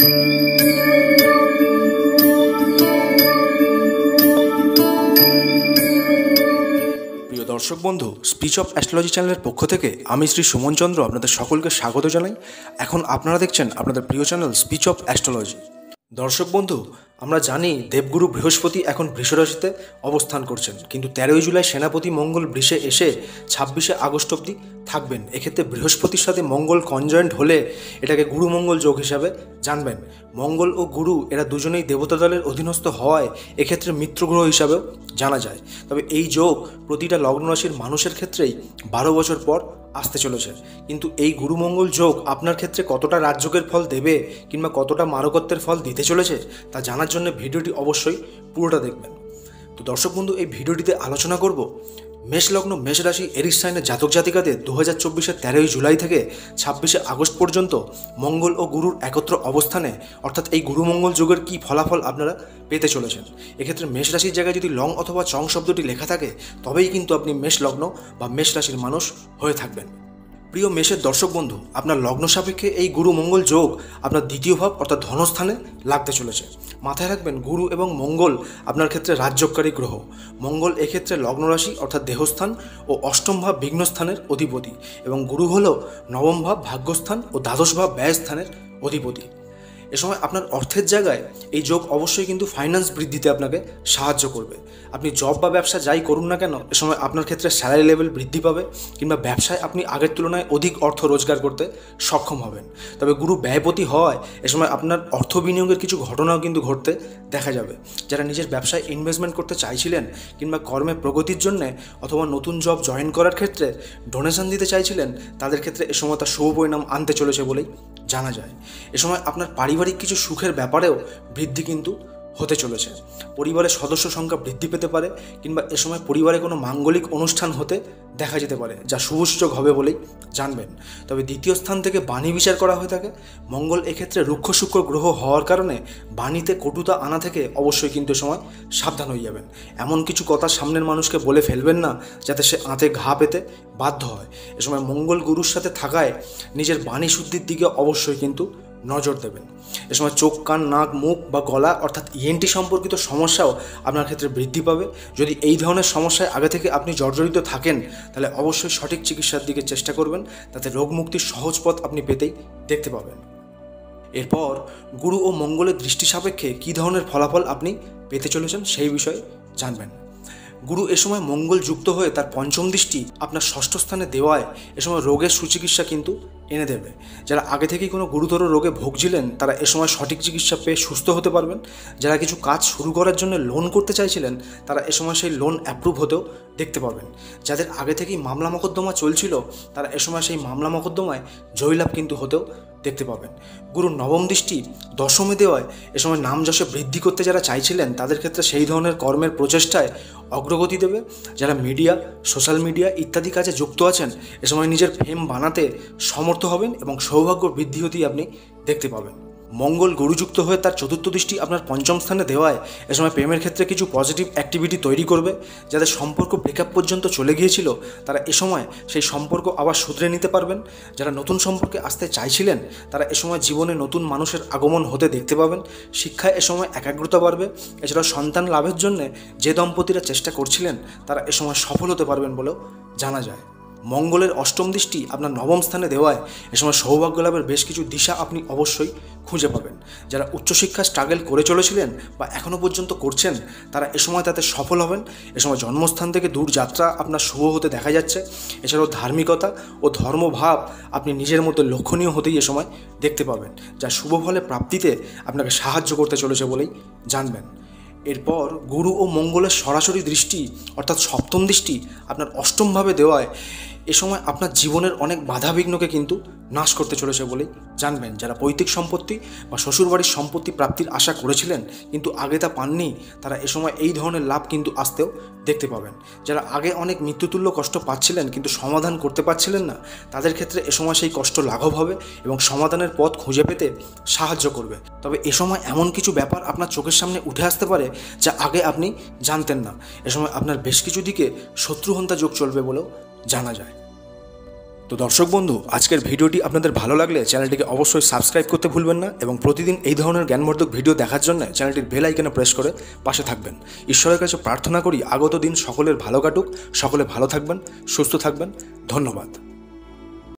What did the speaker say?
প্রিয় দর্শক বন্ধু, স্পিচ অফ অ্যাস্ট্রোলজি চ্যানেলের পক্ষ থেকে আমি শ্রী সুমন চন্দ্র আপনাদের সকলকে স্বাগত জানাই। এখন আপনারা দেখছেন আপনাদের প্রিয় চ্যানেল স্পিচ অফ অ্যাস্ট্রোলজি। দর্শক বন্ধু, আমরা জানি দেবগুরু বৃহস্পতি এখন বৃষ রাশিতে অবস্থান করছেন, কিন্তু 13ই জুলাই সেনাপতি মঙ্গল বৃষে এসে 26শে আগস্ট অবধি থাকবেন। এক্ষেত্রে বৃহস্পতির সাথে মঙ্গল কনজয়েন্ট হলে এটাকে গুরু মঙ্গল যোগ হিসাবে জানবেন। মঙ্গল ও গুরু এরা দুজনেই দেবতা দলের অধীনস্থ হওয়ায় এক্ষেত্রে মিত্রগ্রহ হিসাবেও জানা যায়। তবে এই যোগ প্রতিটা লগ্ন রাশির মানুষের ক্ষেত্রেই 12 বছর পর আসতে চলেছে। কিন্তু এই গুরু মঙ্গল যোগ আপনার ক্ষেত্রে কতটা রাজযোগের ফল দেবে কিংবা কতটা মারকত্বের ফল দিতে চলেছে তা জানার জন্য ভিডিওটি অবশ্যই পুরোটা দেখবেন। তো দর্শক বন্ধু, এই ভিডিওটিতে আলোচনা করব মেষ লগ্ন মেষ রাশি এরিস সাইনের জাতক জাতিকাদের 2024-এর 13ই জুলাই থেকে 26শে আগস্ট পর্যন্ত মঙ্গল ও গুরুর একত্র অবস্থানে অর্থাৎ এই গুরু মঙ্গল যোগের কী ফলাফল আপনারা পেতে চলেছেন। এক্ষেত্রে মেষ রাশির জায়গায় যদি লং অথবা চং শব্দটি লেখা থাকে তবেই কিন্তু আপনি মেষ লগ্ন বা মেষ রাশির মানুষ হয়ে থাকবেন। প্রিয় মেষের দর্শক বন্ধু, আপনার লগ্ন সাপেক্ষে এই গুরু মঙ্গল যোগ আপনার দ্বিতীয় ভাব অর্থাৎ ধনস্থানে লাগতে চলেছে। মাথায় রাখবেন, গুরু এবং মঙ্গল আপনার ক্ষেত্রে রাজযোগকারী গ্রহ। মঙ্গল এক্ষেত্রে লগ্ন রাশি অর্থাৎ দেহস্থান ও অষ্টম ভাব বিঘ্নস্থানের অধিপতি, এবং গুরু হল নবম ভাব ভাগ্যস্থান ও দ্বাদশ ভাব ব্যয়স্থানের অধিপতি। এ সময় আপনার অর্থের জায়গায় এই যোগ অবশ্যই কিন্তু ফাইন্যান্স বৃদ্ধিতে আপনাকে সাহায্য করবে। আপনি জব বা ব্যবসা যাই করুন না কেন, এ সময় আপনার ক্ষেত্রে স্যালারি লেভেল বৃদ্ধি পাবে কিংবা ব্যবসায় আপনি আগের তুলনায় অধিক অর্থ রোজগার করতে সক্ষম হবেন। তবে গুরু ব্যয়পতি হওয়ায় এ সময় আপনার অর্থ বিনিয়োগের কিছু ঘটনাও কিন্তু ঘটতে দেখা যাবে। যারা নিজের ব্যবসায় ইনভেস্টমেন্ট করতে চাইছিলেন কিংবা কর্মে প্রগতির জন্যে অথবা নতুন জব জয়েন করার ক্ষেত্রে ডোনেশন দিতে চাইছিলেন, তাদের ক্ষেত্রে এ সময় তার শুভ পরিণাম আনতে চলেছে বলেই জানা যায়। এ সময় আপনার পারিবারিক কিছু সুখের ব্যাপারেও বৃদ্ধি কিন্তু হতে চলেছে। পরিবারের সদস্য সংখ্যা বৃদ্ধি পেতে পারে কিংবা এ সময় পরিবারে কোনো মাঙ্গলিক অনুষ্ঠান হতে দেখা যেতে পারে, যা শুভসূচক হবে বলেই জানবেন। তবে দ্বিতীয় স্থান থেকে বাণী বিচার করা হয়ে থাকে। মঙ্গল এক্ষেত্রে রুক্ষ শুক্র গ্রহ হওয়ার কারণে বাণীতে কটুতা আনা থেকে অবশ্যই কিন্তু এ সময় সাবধান হয়ে যাবেন। এমন কিছু কথা সামনের মানুষকে বলে ফেলবেন না যাতে সে আঁতে ঘা পেতে বাধ্য হয়। এ সময় মঙ্গল গুরুর সাথে থাকায় নিজের বাণী শুদ্ধির দিকে অবশ্যই কিন্তু নজর দেবেন। এ সময় চোখ, কান, নাক, মুখ বা গলা অর্থাৎ ইএনটি সম্পর্কিত সমস্যাও আপনার ক্ষেত্রে বৃদ্ধি পাবে। যদি এই ধরনের সমস্যায় আগে থেকে আপনি জর্জরিত থাকেন তাহলে অবশ্যই সঠিক চিকিৎসার দিকে চেষ্টা করবেন, তাতে রোগ মুক্তির সহজ পথ আপনি পেতেই দেখতে পাবেন। এরপর গুরু ও মঙ্গলের দৃষ্টি সাপেক্ষে কী ধরনের ফলাফল আপনি পেতে চলেছেন সেই বিষয়ে জানবেন। গুরু এ সময় মঙ্গল যুক্ত হয়ে তার পঞ্চম দৃষ্টি আপনার ষষ্ঠ স্থানে দেওয়ায় এ সময় রোগের সুচিকিৎসা কিন্তু এনে দেবে। যারা আগে থেকেই কোনো গুরুতর রোগে ভুগছিলেন তারা এ সময় সঠিক চিকিৎসা পেয়ে সুস্থ হতে পারবেন। যারা কিছু কাজ শুরু করার জন্য লোন করতে চাইছিলেন তারা এ সময় সেই লোন অ্যাপ্রুভ হতেও দেখতে পাবেন। যাদের আগে থেকেই মামলা মোকদ্দমা চলছিল তারা এ সময় সেই মামলা মোকদ্দমায় জয়লাভ কিন্তু হতেও দেখতে পাবেন। গুরুর নবম দৃষ্টি দশমে দেওয়ায় এ সময় নাম যশে বৃদ্ধি করতে যারা চাইছিলেন তাদের ক্ষেত্রে সেই ধরনের কর্মের প্রচেষ্টায় অগ্রগতি দেবে। যারা মিডিয়া, সোশ্যাল মিডিয়া ইত্যাদি কাজে যুক্ত আছেন এ সময় নিজের ফেম বানাতে সমর্থ হবেন এবং সৌভাগ্য বৃদ্ধি হতেই আপনি দেখতে পাবেন। মঙ্গল গুরুযুক্ত হয়ে তার চতুর্থ দৃষ্টি আপনার পঞ্চম স্থানে দেওয়ায় এ সময় প্রেমের ক্ষেত্রে কিছু পজিটিভ অ্যাক্টিভিটি তৈরি করবে। যাদের সম্পর্ক ব্রেকআপ পর্যন্ত চলে গিয়েছিল তারা এ সময় সেই সম্পর্ক আবার শুধরে নিতে পারবেন। যারা নতুন সম্পর্কে আসতে চাইছিলেন তারা এ সময় জীবনে নতুন মানুষের আগমন হতে দেখতে পাবেন। শিক্ষায় এ সময় একাগ্রতা বাড়বে। এছাড়াও সন্তান লাভের জন্য যে দম্পতিরা চেষ্টা করছিলেন তারা এ সময় সফল হতে পারবেন বলেও জানা যায়। মঙ্গলের অষ্টম দৃষ্টি আপনার নবম স্থানে দেওয়ায় এ সময় সৌভাগ্য লাভের বেশ কিছু দিশা আপনি অবশ্যই খুঁজে পাবেন। যারা উচ্চশিক্ষা স্ট্রাগল করে চলেছিলেন বা এখনও পর্যন্ত করছেন তারা এ সময় তাতে সফল হবেন। এ সময় জন্মস্থান থেকে দূর যাত্রা আপনার শুভ হতে দেখা যাচ্ছে। এছাড়াও ধার্মিকতা ও ধর্মভাব আপনি নিজের মতো লক্ষণীয় হতেই এ সময় দেখতে পাবেন, যা শুভ ফলে প্রাপ্তিতে আপনাকে সাহায্য করতে চলেছে বলেই জানবেন। এরপর গুরু ও মঙ্গলের সরাসরি দৃষ্টি অর্থাৎ সপ্তম দৃষ্টি আপনার অষ্টমভাবে দেওয়ায় এ সময় আপনার জীবনের অনেক বাধাবিঘ্নকে কিন্তু নাশ করতে চলেছে বলেই জানবেন। যারা পৈতৃক সম্পত্তি বা শ্বশুরবাড়ির সম্পত্তি প্রাপ্তির আশা করেছিলেন কিন্তু আগে তা পাননি তারা এ সময় এই ধরনের লাভ কিন্তু আসতেও দেখতে পাবেন। যারা আগে অনেক মৃত্যুতুল্য কষ্ট পাচ্ছিলেন কিন্তু সমাধান করতে পারছিলেন না তাদের ক্ষেত্রে এ সময় সেই কষ্ট লাঘব হবে এবং সমাধানের পথ খুঁজে পেতে সাহায্য করবে। তবে এ সময় এমন কিছু ব্যাপার আপনার চোখের সামনে উঠে আসতে পারে যা আগে আপনি জানতেন না। এ সময় আপনার বেশ কিছু দিকে শত্রুহন্তা যোগ চলবে বলেও জানা যায়। তো দর্শক বন্ধু, আজকের ভিডিওটি আপনাদের ভালো লাগলে চ্যানেলটিকে অবশ্যই সাবস্ক্রাইব করতে ভুলবেন না এবং প্রতিদিন এই ধরনের জ্ঞানবর্ধক ভিডিও দেখার জন্য চ্যানেলটির বেল আইকনে প্রেস করে পাশে থাকবেন। ঈশ্বরের কাছে প্রার্থনা করি আগত দিন সকলের ভালো কাটুক, সকলে ভালো থাকবেন, সুস্থ থাকবেন। ধন্যবাদ।